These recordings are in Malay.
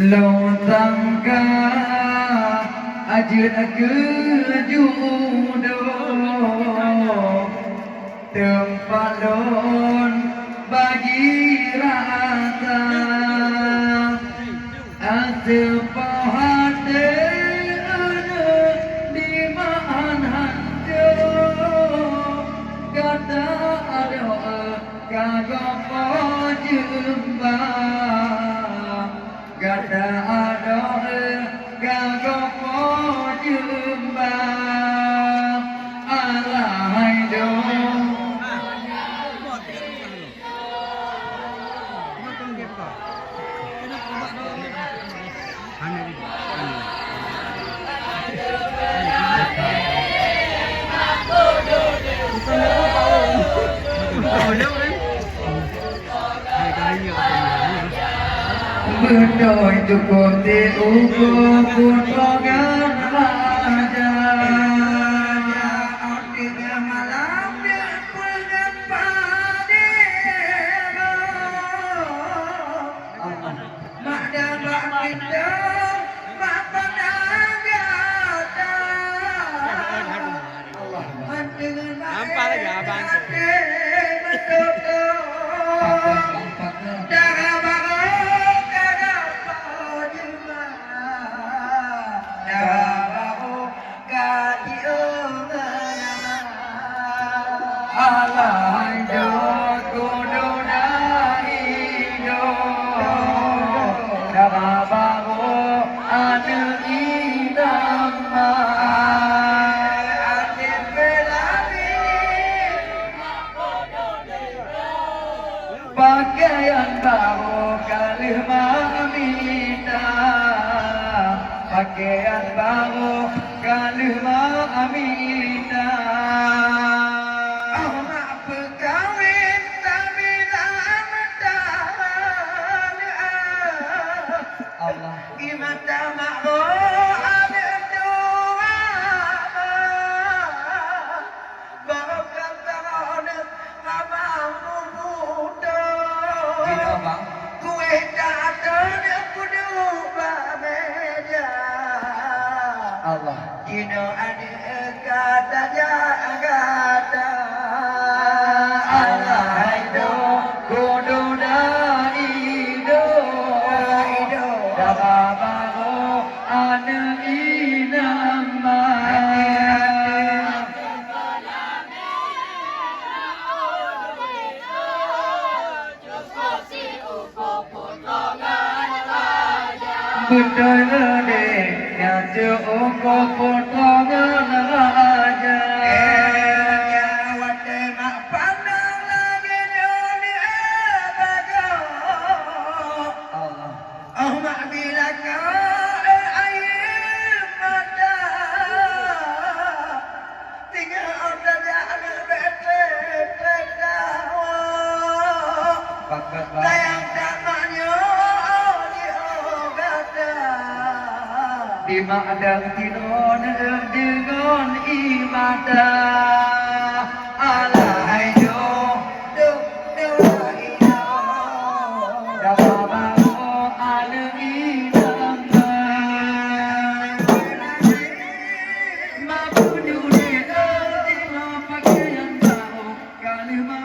Tangka ajeun kejudo tempat don bagi rasa aseup hate di maan hanjo kata doa kagopo jembah gada doa kagopo jembah alahai dong Berdoa cukup diukur putongan raja artinya malam dia pengen padero mak dan mak kita mak penagata nampak lagi abang pakaian baru kali mamita pakaian baru kali mamita oh mak pekawin tapi lamatan Allah gimana mak ada dua baru kata abang kue datang aku dua meja Allah kino ada kata jaga Allah itu kudu daido dabago ane inama betul deh nyatu uko potongan aja wate mak pandang lagi dunia bago Allah oh mak bila kau air mata tinggal saja bete dawa sayang damanya di madang tinon dengan ibadah alai do dabago ane inama mabudu de di pakaian baru kalima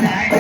lại